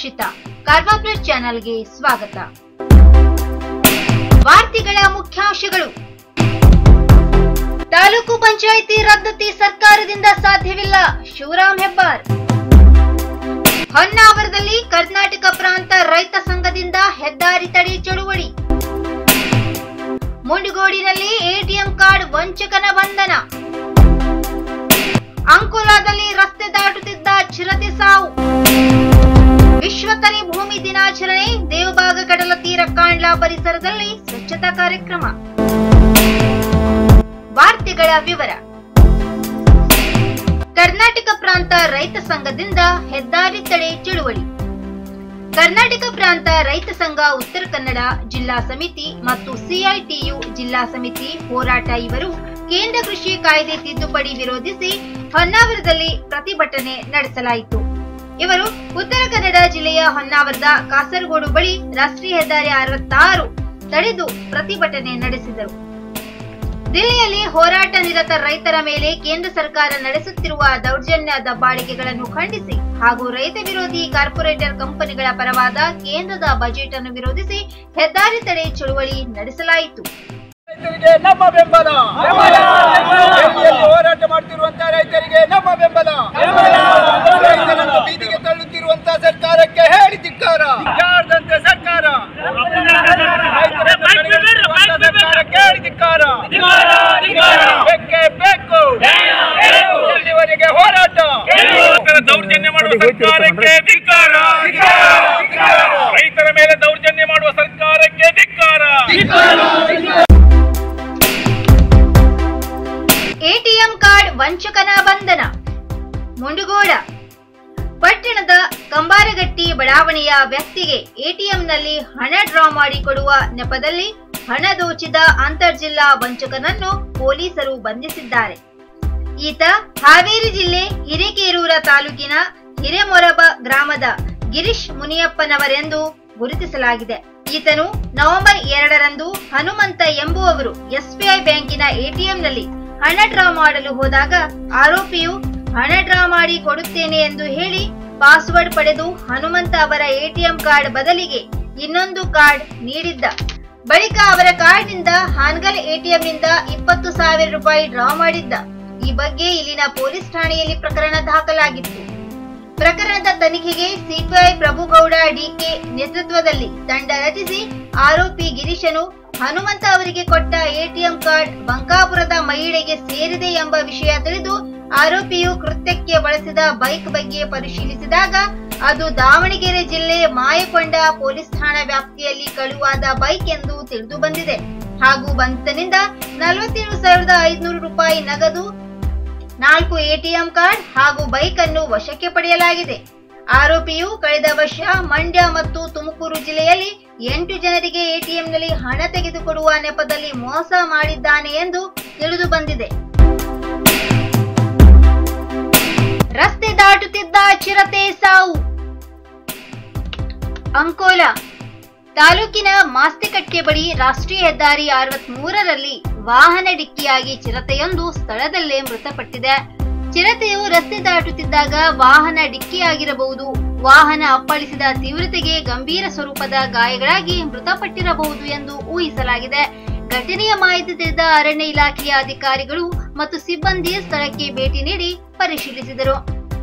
Rakshita. Karwa plus ಚಾನೆಲ್ಗೆ ಸ್ವಾಗತ. ವಾರ್ತೆಗಳ ಮುಖ್ಯಾಂಶಗಳು. ತಾಲೂಕು ಪಂಚಾಯಿತಿ ರದ್ದತಿ ಸರ್ಕಾರದಿಂದ ಸಾಧ್ಯವಿಲ್ಲ, ಶಿವರಾಮ್ ಹೆಬ್ಬಾರ್. ಹೊನ್ನಾವರದಲ್ಲಿ ಕರ್ನಾಟಕ ಪ್ರಾಂತ ರೈತ ಸಂಘದಿಂದ ಹೆದ್ದಾರಿ ತಡೆ ಚಳುವಳಿ. ಮುಂಡಗೋಡಿನಲ್ಲಿ ಎಟಿಎಂ ಕಾರ್ಡ್ ವಂಚಕನ ಬಂಧನ. ಅಂಕೋಲಾದಲ್ಲಿ ರಸ್ತೆ ದಾಟುತ್ತಿದ್ದ ಚಿರತೆ ಸಾವು. ವಿಶ್ವತರಿ ಭೂಮಿ ದಿನಾಚರಣೆ, ದೇವಬಾಗ ಕಡಲ ತೀರ ಕಾಂಡ್ಲಾ ಪರಿಸರದಲ್ಲಿ ಸ್ವಚ್ಛತಾ ಕಾರ್ಯಕ್ರಮ. ವಾರ್ತೆಗಳ ವಿವರ. ಕರ್ನಾಟಕ ಪ್ರಾಂತ ರೈತ ಸಂಘದಿಂದ ಹೆದ್ದಾರಿ ತಡೆ ಚಳುವಳಿ. ಕರ್ನಾಟಕ ಪ್ರಾಂತ ರೈತ ಸಂಘ ಉತ್ತರ ಕನ್ನಡ ಜಿಲ್ಲಾ ಸಮಿತಿ ಮತ್ತು ಸಿಐಟಿಯು ಜಿಲ್ಲಾ ಸಮಿತಿ ಹೋರಾಟ ಇವರು ಕೇಂದ್ರ ಕೃಷಿ ಕಾಯ್ದೆ ತಿದ್ದುಪಡಿ ವಿರೋಧಿಸಿ ಹೊನ್ನಾವರದಲ್ಲಿ ಪ್ರತಿಭಟನೆ ನಡೆಸಲಾಯಿತು. ಇವರು ಉತ್ತರ ಕನ್ನಡ ಜಿಲ್ಲೆಯ ಹೊನ್ನಾವರದ ಕಾಸರಗೋಡು ಬಳಿ ರಾಷ್ಟ್ರೀಯ ಹೆದ್ದಾರಿ 66 ತಡೆದು ಪ್ರತಿಭಟನೆ ನಡೆಸಿದರು. ದಿಲ್ಲಿಯಲ್ಲಿ ಹೋರಾಟ ನಿರತ ರೈತರ ಮೇಲೆ ಕೇಂದ್ರ ಸರ್ಕಾರ ನಡೆಸುತ್ತಿರುವ ದೌರ್ಜನ್ಯ ದಬ್ಬಾಳಿಕೆಗಳನ್ನು ಖಂಡಿಸಿ ಹಾಗೂ ರೈತ ವಿರೋಧಿ ಕಾರ್ಪೊರೇಟರ್ ಕಂಪನಿಗಳ ಪರವಾದ ಕೇಂದ್ರದ ಬಜೆಟ್ ಅನ್ನು ವಿರೋಧಿಸಿ ಹೆದ್ದಾರಿ ತಡೆ ಚಳುವಳಿ ನಡೆಸಲಾಯಿತು. ರೈತರಿಗೆ ನಮ್ಮ ಬೆಂಬಲ, ಹೋರಾಟ ಮಾಡ್ತಿರುವಂತಹ ರೈತರಿಗೆ ನಮ್ಮ ಬೆಂಬಲ. ರೈತರನ್ನು ಬೀದಿಗೆ ತಳ್ಳುತ್ತಿರುವಂತಹ ಸರ್ಕಾರಕ್ಕೆ ಹೇಳಿ ಧಿಕ್ಕಾರ. ಯಾರ್ದಂತೆ ಸರ್ಕಾರ, ಸರ್ಕಾರಕ್ಕೆ ಹೇಳಿ ಧಿಕ್ಕಾರ. ಬೇಕೇ ಬೇಕು, ಎಲ್ಲಿವರೆಗೆ ಹೋರಾಟ? ದೌರ್ಜನ್ಯ ಮಾಡುವ ಸರ್ಕಾರಕ್ಕೆ ಧಿಕ್ಕಾರ. ರೈತರ ಮೇಲೆ ದೌರ್ಜನ್ಯ ಮಾಡುವ ಸರ್ಕಾರಕ್ಕೆ ಧಿಕ್ಕಾರ. ಎಟಿಎಂ ಕಾರ್ಡ್ ವಂಚಕನ ಬಂಧನ. ಮುಂಡಗೋಡ ಪಟ್ಟಣದ ಕಂಬಾರಗಟ್ಟಿ ಬಡಾವಣೆಯ ವ್ಯಕ್ತಿಗೆ ಎಟಿಎಂನಲ್ಲಿ ಹಣ ಡ್ರಾ ಮಾಡಿಕೊಡುವ ನೆಪದಲ್ಲಿ ಹಣ ದೋಚಿದ ಅಂತರ್ಜಿಲ್ಲಾ ವಂಚಕನನ್ನು ಪೊಲೀಸರು ಬಂಧಿಸಿದ್ದಾರೆ. ಈತ ಹಾವೇರಿ ಜಿಲ್ಲೆ ಹಿರೇಕೇರೂರ ತಾಲೂಕಿನ ಹಿರೇಮೊರಬ ಗ್ರಾಮದ ಗಿರೀಶ್ ಮುನಿಯಪ್ಪನವರೆಂದು ಗುರುತಿಸಲಾಗಿದೆ. ಈತನು ನವೆಂಬರ್ 2ರಂದು ಹನುಮಂತ ಎಂಬುವವರು ಎಸ್ಬಿಐ ಬ್ಯಾಂಕಿನ ಎಟಿಎಂನಲ್ಲಿ ಹಣ ಡ್ರಾ ಮಾಡಲು ಹೋದಾಗ ಆರೋಪಿಯು ಹಣ ಡ್ರಾ ಮಾಡಿ ಕೊಡುತ್ತೇನೆ ಎಂದು ಹೇಳಿ ಪಾಸ್ವರ್ಡ್ ಪಡೆದು ಹನುಮಂತ ಅವರ ಎಟಿಎಂ ಕಾರ್ಡ್ ಬದಲಿಗೆ ಇನ್ನೊಂದು ಕಾರ್ಡ್ ನೀಡಿದ್ದ. ಬಳಿಕ ಅವರ ಕಾರ್ಡ್ನಿಂದ ಹಾನಗಲ್ ಎಟಿಎಂನಿಂದ 20,000 ರೂಪಾಯಿ ಡ್ರಾ ಮಾಡಿದ್ದ. ಈ ಬಗ್ಗೆ ಇಲ್ಲಿನ ಪೊಲೀಸ್ ಠಾಣೆಯಲ್ಲಿ ಪ್ರಕರಣ ದಾಖಲಾಗಿತ್ತು. ಪ್ರಕರಣದ ತನಿಖೆಗೆ ಸಿಪಿಐ ಪ್ರಭುಗೌಡ ಡಿಕೆ ನೇತೃತ್ವದಲ್ಲಿ ತಂಡ ರಚಿಸಿ ಆರೋಪಿ ಗಿರೀಶನು ಹನುಮಂತ ಅವರಿಗೆ ಕೊಟ್ಟ ಎಟಿಎಂ ಕಾರ್ಡ್ ಬಂಕಾಪುರದ ಮಹಿಳೆಗೆ ಸೇರಿದೆ ಎಂಬ ವಿಷಯ ತಿಳಿದು ಆರೋಪಿಯು ಕೃತ್ಯಕ್ಕೆ ಬಳಸಿದ ಬೈಕ್ ಬಗ್ಗೆ ಪರಿಶೀಲಿಸಿದಾಗ ಅದು ದಾವಣಗೆರೆ ಜಿಲ್ಲೆ ಮಾಯಕೊಂಡ ಪೊಲೀಸ್ ಠಾಣಾ ವ್ಯಾಪ್ತಿಯಲ್ಲಿ ಕಳುವಾದ ಬೈಕ್ ಎಂದು ತಿಳಿದು ಬಂದಿದೆ. ಹಾಗೂ ಬಂಧಿತನಿಂದ 47,500 ರೂಪಾಯಿ ನಗದು, 4 ಎಟಿಎಂ ಕಾರ್ಡ್ ಹಾಗೂ ಬೈಕ್ ಅನ್ನು ವಶಕ್ಕೆ ಪಡೆಯಲಾಗಿದೆ. ಆರೋಪಿಯು ಕಳೆದ ವರ್ಷ ಮಂಡ್ಯ ಮತ್ತು ತುಮಕೂರು ಜಿಲ್ಲೆಯಲ್ಲಿ 8 ಜನರಿಗೆ ಎಟಿಎಂನಲ್ಲಿ ಹಣ ತೆಗೆದುಕೊಡುವ ನೆಪದಲ್ಲಿ ಮೋಸ ಮಾಡಿದ್ದಾನೆ ಎಂದು ತಿಳಿದು ಬಂದಿದೆ. ರಸ್ತೆ ದಾಟುತ್ತಿದ್ದ ಚಿರತೆ ಸಾವು. ಅಂಕೋಲಾ ತಾಲೂಕಿನ ಮಾಸ್ತಿಕಟ್ಟೆ ಬಳಿ ರಾಷ್ಟ್ರೀಯ ಹೆದ್ದಾರಿ 63ರಲ್ಲಿ ವಾಹನ ಡಿಕ್ಕಿಯಾಗಿ ಚಿರತೆಯೊಂದು ಸ್ಥಳದಲ್ಲೇ ಮೃತಪಟ್ಟಿದೆ. ಚಿರತೆಯು ರಸ್ತೆ ದಾಟುತ್ತಿದ್ದಾಗ ವಾಹನ ಡಿಕ್ಕಿಯಾಗಿರಬಹುದು. ವಾಹನ ಅಪ್ಪಳಿಸಿದ ತೀವ್ರತೆಗೆ ಗಂಭೀರ ಸ್ವರೂಪದ ಗಾಯಗಳಾಗಿ ಮೃತಪಟ್ಟಿರಬಹುದು ಎಂದು ಊಹಿಸಲಾಗಿದೆ. ಘಟನೆಯ ಮಾಹಿತಿ ತಿಳಿದ ಅರಣ್ಯ ಇಲಾಖೆಯ ಅಧಿಕಾರಿಗಳು ಮತ್ತು ಸಿಬ್ಬಂದಿ ಸ್ಥಳಕ್ಕೆ ಭೇಟಿ ನೀಡಿ ಪರಿಶೀಲಿಸಿದರು.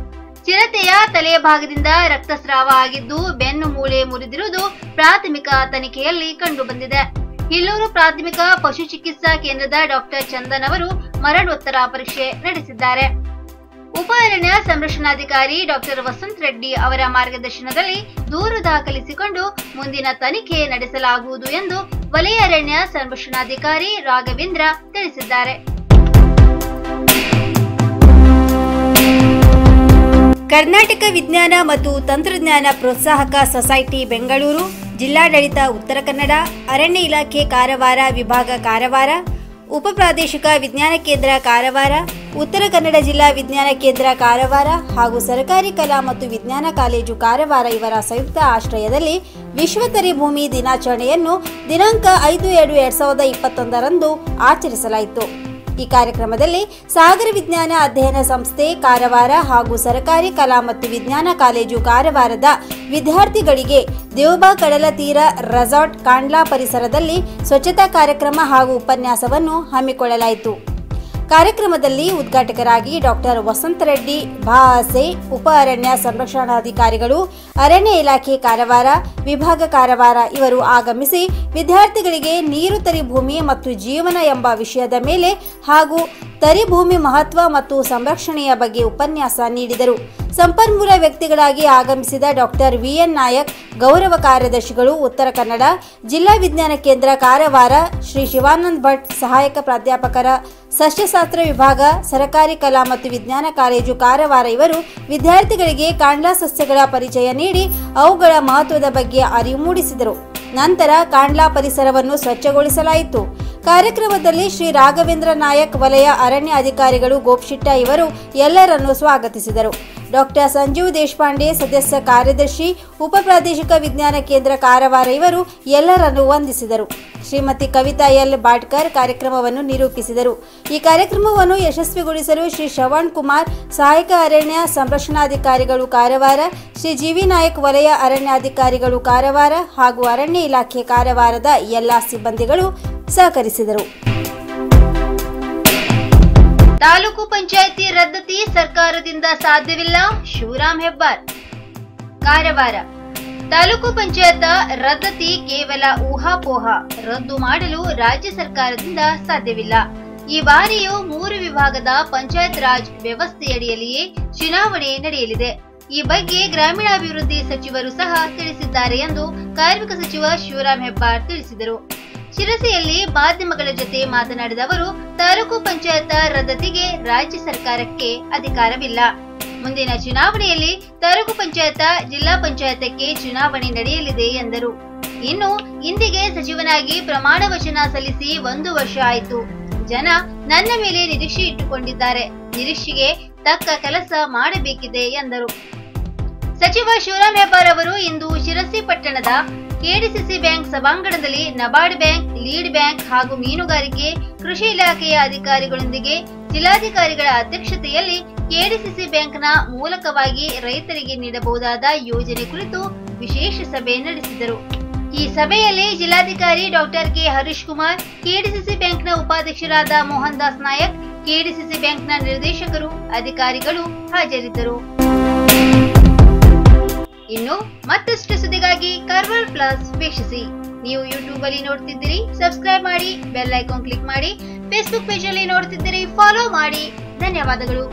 ಚಿರತೆಯ ತಲೆಯ ಭಾಗದಿಂದ ರಕ್ತಸ್ರಾವ ಆಗಿದ್ದು ಬೆನ್ನು ಮೂಳೆ ಮುರಿದಿರುವುದು ಪ್ರಾಥಮಿಕ ತನಿಖೆಯಲ್ಲಿ ಕಂಡುಬಂದಿದೆ. ಹಿಲ್ಲೂರು ಪ್ರಾಥಮಿಕ ಪಶು ಚಿಕಿತ್ಸಾ ಕೇಂದ್ರದ ಡಾಕ್ಟರ್ ಚಂದನ್ ಅವರು ಮರಣೋತ್ತರ ಪರೀಕ್ಷೆ ನಡೆಸಿದ್ದಾರೆ. ಉಪ ಅರಣ್ಯ ಸಂರಕ್ಷಣಾಧಿಕಾರಿ ಡಾಕ್ಟರ್ ವಸಂತ್ ರೆಡ್ಡಿ ಅವರ ಮಾರ್ಗದರ್ಶನದಲ್ಲಿ ದೂರು ದಾಖಲಿಸಿಕೊಂಡು ಮುಂದಿನ ತನಿಖೆ ನಡೆಸಲಾಗುವುದು ಎಂದು ವಲಯ ಅರಣ್ಯ ಸಂರಕ್ಷಣಾಧಿಕಾರಿ ರಾಘವೇಂದ್ರ ತಿಳಿಸಿದ್ದಾರೆ. ಕರ್ನಾಟಕ ವಿಜ್ಞಾನ ಮತ್ತು ತಂತ್ರಜ್ಞಾನ ಪ್ರೋತ್ಸಾಹಕ ಸೊಸೈಟಿ ಬೆಂಗಳೂರು, ಜಿಲ್ಲಾಡಳಿತ ಉತ್ತರ ಕನ್ನಡ, ಅರಣ್ಯ ಇಲಾಖೆ ಕಾರವಾರ ವಿಭಾಗ ಕಾರವಾರ, ಉಪ ಪ್ರಾದೇಶಿಕ ವಿಜ್ಞಾನ ಕೇಂದ್ರ ಕಾರವಾರ, ಉತ್ತರ ಕನ್ನಡ ಜಿಲ್ಲಾ ವಿಜ್ಞಾನ ಕೇಂದ್ರ ಕಾರವಾರ ಹಾಗೂ ಸರ್ಕಾರಿ ಕಲಾ ಮತ್ತು ವಿಜ್ಞಾನ ಕಾಲೇಜು ಕಾರವಾರ ಇವರ ಸಂಯುಕ್ತ ಆಶ್ರಯದಲ್ಲಿ ವಿಶ್ವತರಿ ಭೂಮಿ ದಿನಾಚರಣೆಯನ್ನು ದಿನಾಂಕ 5/2/2021ರಂದು ಆಚರಿಸಲಾಯಿತು. ಈ ಕಾರ್ಯಕ್ರಮದಲ್ಲಿ ಸಾಗರ ವಿಜ್ಞಾನ ಅಧ್ಯಯನ ಸಂಸ್ಥೆ ಕಾರವಾರ ಹಾಗೂ ಸರ್ಕಾರಿ ಕಲಾ ಮತ್ತು ವಿಜ್ಞಾನ ಕಾಲೇಜು ಕಾರವಾರದ ವಿದ್ಯಾರ್ಥಿಗಳಿಗೆ ದೇವಬಾ ಕಡಲ ತೀರ ರೆಸಾರ್ಟ್ ಕಾಂಡ್ಲಾ ಪರಿಸರದಲ್ಲಿ ಸ್ವಚ್ಛತಾ ಕಾರ್ಯಕ್ರಮ ಹಾಗೂ ಉಪನ್ಯಾಸವನ್ನು ಹಮ್ಮಿಕೊಳ್ಳಲಾಯಿತು. ಕಾರ್ಯಕ್ರಮದಲ್ಲಿ ಉದ್ಘಾಟಕರಾಗಿ ಡಾಕ್ಟರ್ ವಸಂತರೆಡ್ಡಿ ಭಾಸೆ, ಉಪ ಅರಣ್ಯ ಸಂರಕ್ಷಣಾಧಿಕಾರಿಗಳು, ಅರಣ್ಯ ಇಲಾಖೆ ಕಾರವಾರ ವಿಭಾಗ ಕಾರವಾರ ಇವರು ಆಗಮಿಸಿ ವಿದ್ಯಾರ್ಥಿಗಳಿಗೆ ನೀರು ತರಿಭೂಮಿ ಮತ್ತು ಜೀವನ ಎಂಬ ವಿಷಯದ ಮೇಲೆ ಹಾಗೂ ತರಿಭೂಮಿ ಮಹತ್ವ ಮತ್ತು ಸಂರಕ್ಷಣೆಯ ಬಗ್ಗೆ ಉಪನ್ಯಾಸ ನೀಡಿದರು. ಸಂಪನ್ಮೂಲ ವ್ಯಕ್ತಿಗಳಾಗಿ ಆಗಮಿಸಿದ ಡಾಕ್ಟರ್ ವಿಎನ್ ನಾಯಕ್, ಗೌರವ ಕಾರ್ಯದರ್ಶಿಗಳು, ಉತ್ತರ ಕನ್ನಡ ಜಿಲ್ಲಾ ವಿಜ್ಞಾನ ಕೇಂದ್ರ ಕಾರವಾರ, ಶ್ರೀ ಶಿವಾನಂದ ಭಟ್, ಸಹಾಯಕ ಪ್ರಾಧ್ಯಾಪಕರ ಸಸ್ಯಶಾಸ್ತ್ರ ವಿಭಾಗ, ಸರ್ಕಾರಿ ಕಲಾ ಮತ್ತು ವಿಜ್ಞಾನ ಕಾಲೇಜು ಕಾರವಾರ ಇವರು ವಿದ್ಯಾರ್ಥಿಗಳಿಗೆ ಕಾಂಡ್ಲಾ ಸಸ್ಯಗಳ ಪರಿಚಯ ನೀಡಿ ಅವುಗಳ ಮಹತ್ವದ ಬಗ್ಗೆ ಅರಿವು ಮೂಡಿಸಿದರು. ನಂತರ ಕಾಂಡ್ಲಾ ಪರಿಸರವನ್ನು ಸ್ವಚ್ಛಗೊಳಿಸಲಾಯಿತು. ಕಾರ್ಯಕ್ರಮದಲ್ಲಿ ಶ್ರೀ ರಾಘವೇಂದ್ರ ನಾಯಕ್, ವಲಯ ಅರಣ್ಯ ಅಧಿಕಾರಿಗಳು ಗೋಪ್ಶಿಟ್ಟ ಇವರು ಎಲ್ಲರನ್ನು ಸ್ವಾಗತಿಸಿದರು. ಡಾಕ್ಟರ್ ಸಂಜೀವ್ ದೇಶಪಾಂಡೆ, ಸದಸ್ಯ ಕಾರ್ಯದರ್ಶಿ, ಉಪ ಪ್ರಾದೇಶಿಕ ವಿಜ್ಞಾನ ಕೇಂದ್ರ ಕಾರವಾರ ಇವರು ಎಲ್ಲರನ್ನು ವಂದಿಸಿದರು. ಶ್ರೀಮತಿ ಕವಿತಾ ಎಲ್ ಬಾಡ್ಕರ್ ಕಾರ್ಯಕ್ರಮವನ್ನು ನಿರೂಪಿಸಿದರು. ಈ ಕಾರ್ಯಕ್ರಮವನ್ನು ಯಶಸ್ವಿಗೊಳಿಸಲು ಶ್ರೀ ಶ್ರವಣ್ ಕುಮಾರ್, ಸಹಾಯಕ ಅರಣ್ಯ ಸಂರಕ್ಷಣಾಧಿಕಾರಿಗಳು ಕಾರವಾರ, ಶ್ರೀ ಜಿವಿ ನಾಯಕ್, ವಲಯ ಅರಣ್ಯಾಧಿಕಾರಿಗಳು ಕಾರವಾರ ಹಾಗೂ ಅರಣ್ಯ ಇಲಾಖೆ ಕಾರವಾರದ ಎಲ್ಲಾ ಸಿಬ್ಬಂದಿಗಳು ಸಹಕರಿಸಿದರು. ತಾಲೂಕು ಪಂಚಾಯಿತಿ ರದ್ದತಿ ಸರ್ಕಾರದಿಂದ ಸಾಧ್ಯವಿಲ್ಲ, ಶಿವರಾಮ್ ಹೆಬ್ಬಾರ್. ಕಾರವಾರ ತಾಲೂಕು ಪಂಚಾಯತ್ ರದ್ದತಿ ಕೇವಲ ಊಹಾಪೋಹ, ರದ್ದು ಮಾಡಲು ರಾಜ್ಯ ಸರ್ಕಾರದಿಂದ ಸಾಧ್ಯವಿಲ್ಲ. ಈ ಬಾರಿಯೂ 3 ವಿಭಾಗದ ಪಂಚಾಯತ್ ರಾಜ್ ವ್ಯವಸ್ಥೆಯಡಿಯಲ್ಲಿಯೇ ಚುನಾವಣೆ ನಡೆಯಲಿದೆ. ಈ ಬಗ್ಗೆ ಗ್ರಾಮೀಣಾಭಿವೃದ್ಧಿ ಸಚಿವರು ಸಹ ತಿಳಿಸಿದ್ದಾರೆ ಎಂದು ಕಾರ್ಮಿಕ ಸಚಿವ ಶಿವರಾಮ್ ಹೆಬ್ಬಾರ್ ತಿಳಿಸಿದರು. ಶಿರಸಿಯಲ್ಲಿ ಮಾಧ್ಯಮಗಳ ಜೊತೆ ಮಾತನಾಡಿದ ಅವರು, ತಾಲೂಕು ಪಂಚಾಯತ್ ರದ್ದತಿಗೆ ರಾಜ್ಯ ಸರ್ಕಾರಕ್ಕೆ ಅಧಿಕಾರವಿಲ್ಲ. ಮುಂದಿನ ಚುನಾವಣೆಯಲ್ಲಿ ತಾಲೂಕು ಪಂಚಾಯತ್, ಜಿಲ್ಲಾ ಪಂಚಾಯತಕ್ಕೆ ಚುನಾವಣೆ ನಡೆಯಲಿದೆ ಎಂದರು. ಇನ್ನು ಇಂದಿಗೆ ಸಚಿವನಾಗಿ ಪ್ರಮಾಣ ವಚನ ಸಲ್ಲಿಸಿ 1 ವರ್ಷ ಆಯಿತು. ಜನ ನನ್ನ ಮೇಲೆ ನಿರೀಕ್ಷೆ ಇಟ್ಟುಕೊಂಡಿದ್ದಾರೆ. ನಿರೀಕ್ಷೆಗೆ ತಕ್ಕ ಕೆಲಸ ಮಾಡಬೇಕಿದೆ ಎಂದರು. ಸಚಿವ ಶಿವರಾಮ್ ಹೆಬ್ಬಾರ್ ಅವರು ಇಂದು ಶಿರಸಿ ಪಟ್ಟಣದ ಕೆಡಿಸಿಸಿ ಬ್ಯಾಂಕ್ ಸಭಾಂಗಣದಲ್ಲಿ ನಬಾರ್ಡ್ ಬ್ಯಾಂಕ್, ಲೀಡ್ ಬ್ಯಾಂಕ್ ಹಾಗೂ ಮೀನುಗಾರಿಕೆ, ಕೃಷಿ ಇಲಾಖೆಯ ಅಧಿಕಾರಿಗಳೊಂದಿಗೆ ಜಿಲ್ಲಾಧಿಕಾರಿಗಳ ಅಧ್ಯಕ್ಷತೆಯಲ್ಲಿ ಕೆಡಿಸಿಸಿ ಬ್ಯಾಂಕ್ನ ಮೂಲಕವಾಗಿ ರೈತರಿಗೆ ನೀಡಬಹುದಾದ ಯೋಜನೆ ಕುರಿತು ವಿಶೇಷ ಸಭೆ ನಡೆಸಿದರು. ಈ ಸಭೆಯಲ್ಲಿ ಜಿಲ್ಲಾಧಿಕಾರಿ doctor K Harish Kumar, KDCC ಬ್ಯಾಂಕ್ನ ಉಪಾಧ್ಯಕ್ಷರಾದ ಮೋಹನ್ ದಾಸ್ ನಾಯಕ್, ಕೆಡಿಸಿಸಿ ಬ್ಯಾಂಕ್ನ ನಿರ್ದೇಶಕರು, ಅಧಿಕಾರಿಗಳು ಹಾಜರಿದ್ದರು. ಇನ್ನು ಮತ್ತಷ್ಟು ಸುದ್ದಿಗಾಗಿ ಕಾರ್ವಾರ್ ಪ್ಲಸ್ ವೀಕ್ಷಿಸಿ. ನೀವು ಯೂಟ್ಯೂಬ್ ಅಲ್ಲಿ ನೋಡ್ತಿದ್ದೀರಿ, ಸಬ್ಸ್ಕ್ರೈಬ್ ಮಾಡಿ, ಬೆಲ್ ಐಕಾನ್ ಕ್ಲಿಕ್ ಮಾಡಿ. ಫೇಸ್ಬುಕ್ ಪೇಜ್ ಅಲ್ಲಿ ನೋಡ್ತಿದ್ದೀರಿ, ಫಾಲೋ ಮಾಡಿ. ಧನ್ಯವಾದಗಳು.